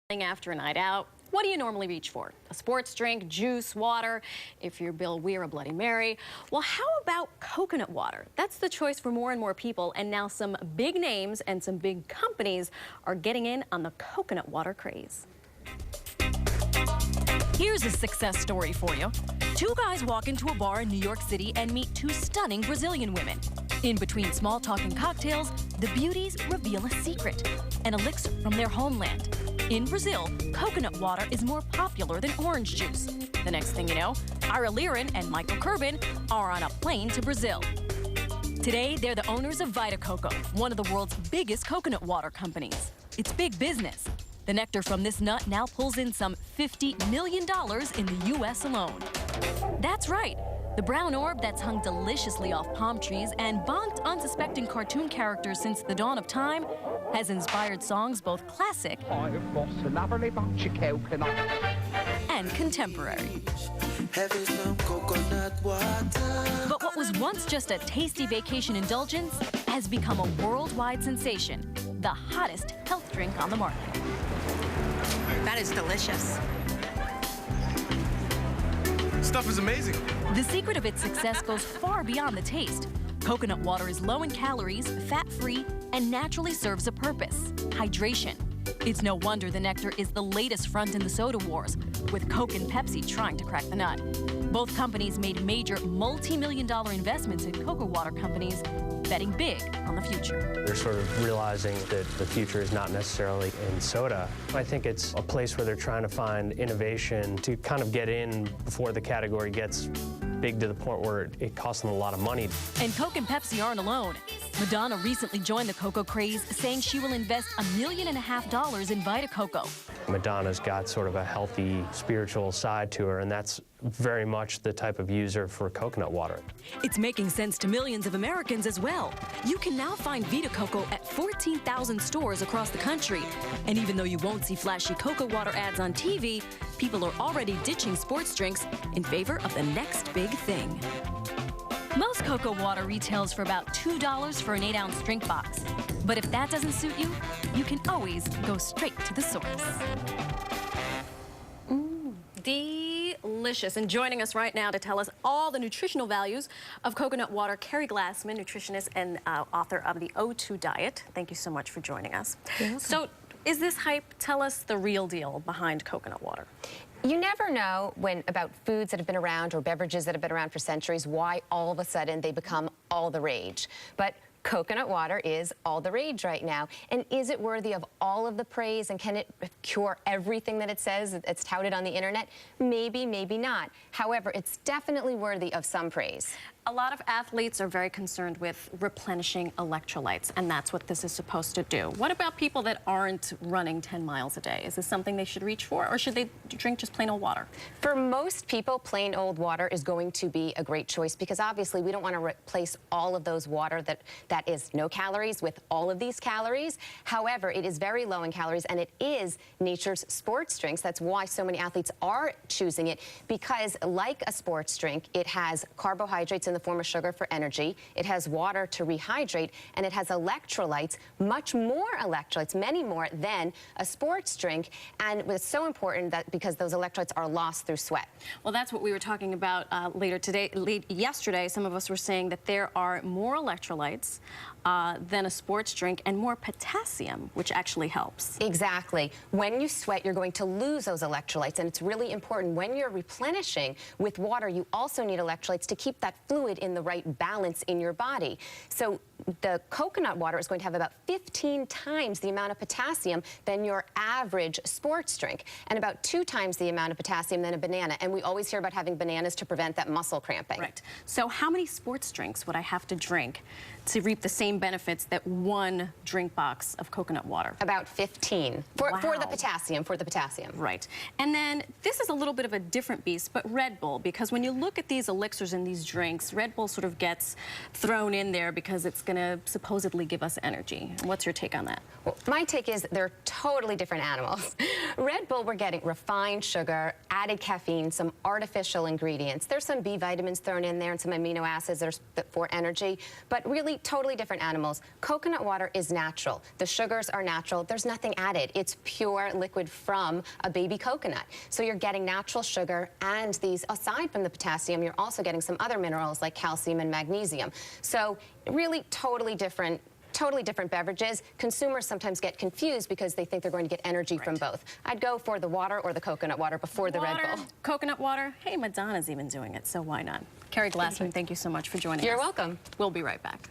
After a night out, what do you normally reach for? A sports drink, juice, water? If you're Bill Weir, a Bloody Mary? Well, how about coconut water? That's the choice for more and more people, and now some big names and some big companies are getting in on the coconut water craze. Here's a success story for you. Two guys walk into a bar in New York City and meet two stunning Brazilian women. In between small talk and cocktails, the beauties reveal a secret, an elixir from their homeland. In Brazil, coconut water is more popular than orange juice. The next thing you know, Ira Liren and Michael Kerbin are on a plane to Brazil. Today, they're the owners of Vita Coco, one of the world's biggest coconut water companies. It's big business. The nectar from this nut now pulls in some $50 million in the U.S. alone. That's right. The brown orb that's hung deliciously off palm trees and bonked unsuspecting cartoon characters since the dawn of time has inspired songs both classic and contemporary. But what was once just a tasty vacation indulgence has become a worldwide sensation, the hottest health drink on the market. That is delicious. Stuff is amazing. The secret of its success goes far beyond the taste. Coconut water is low in calories, fat-free, and naturally serves a purpose: hydration. It's no wonder the nectar is the latest front in the soda wars, with Coke and Pepsi trying to crack the nut. Both companies made major multi-million-dollar investments in cocoa water companies, betting big on the future. They're sort of realizing that the future is not necessarily in soda. I think it's a place where they're trying to find innovation to kind of get in before the category gets big to the point where it costs them a lot of money. And Coke and Pepsi aren't alone. Madonna recently joined the cocoa craze, saying she will invest $1.5 million in Vita Coco. Madonna's got sort of a healthy spiritual side to her, and that's very much the type of user for coconut water. It's making sense to millions of Americans as well. You can now find Vita Coco at 14,000 stores across the country. And even though you won't see flashy cocoa water ads on TV, people are already ditching sports drinks in favor of the next big thing. Most cocoa water retails for about $2 for an 8-ounce drink box. But if that doesn't suit you, you can always go straight to the source. Delicious. And joining us right now to tell us all the nutritional values of coconut water, Carrie Glassman, nutritionist and author of the O2 Diet. Thank you so much for joining us. So, is this hype? Tell us the real deal behind coconut water. You never know about foods that have been around or beverages that have been around for centuries, why all of a sudden they become all the rage. But coconut water is all the rage right now. And is it worthy of all of the praise, and can it cure everything that it says it's touted on the internet? Maybe, maybe not. However, it's definitely worthy of some praise. A lot of athletes are very concerned with replenishing electrolytes, and that's what this is supposed to do. What about people that aren't running 10 miles a day? Is this something they should reach for, or should they drink just plain old water? For most people, plain old water is going to be a great choice, because obviously we don't want to replace all of those water that is no calories with all of these calories. However, it is very low in calories, and it is nature's sports drinks. That's why so many athletes are choosing it, because like a sports drink, it has carbohydrates in the form of sugar for energy, it has water to rehydrate, and it has electrolytes, much more electrolytes, many more than a sports drink. And it's so important that because those electrolytes are lost through sweat. Well, that's what we were talking about yesterday. Some of us were saying that there are more electrolytes than a sports drink, and more potassium, which actually helps. Exactly. When you sweat, you're going to lose those electrolytes, and it's really important when you're replenishing with water, you also need electrolytes to keep that fluid in the right balance in your body. So the coconut water is going to have about 15 times the amount of potassium than your average sports drink, and about 2 times the amount of potassium than a banana. And we always hear about having bananas to prevent that muscle cramping. Right. So how many sports drinks would I have to drink to reap the same benefits that one drink box of coconut water? About 15 for the potassium. Right. And then this is a little bit of a different beast, but Red Bull, because when you look at these elixirs in these drinks, Red Bull sort of gets thrown in there because it's going to supposedly give us energy. What's your take on that? Well, my take is they're totally different animals. Red Bull, we're getting refined sugar, added caffeine, some artificial ingredients. There's some B vitamins thrown in there and some amino acids that are for energy, but really totally different animals. Coconut water is natural. The sugars are natural. There's nothing added. It's pure liquid from a baby coconut. So you're getting natural sugar, and these, aside from the potassium, you're also getting some other minerals like calcium and magnesium. So really totally different beverages. Consumers sometimes get confused because they think they're going to get energy from both. I'd go for the water or the coconut water before the Red Bull. Coconut water. Hey, Madonna's even doing it, so why not? Carrie Glassman, thank you so much for joining us. You're welcome. We'll be right back.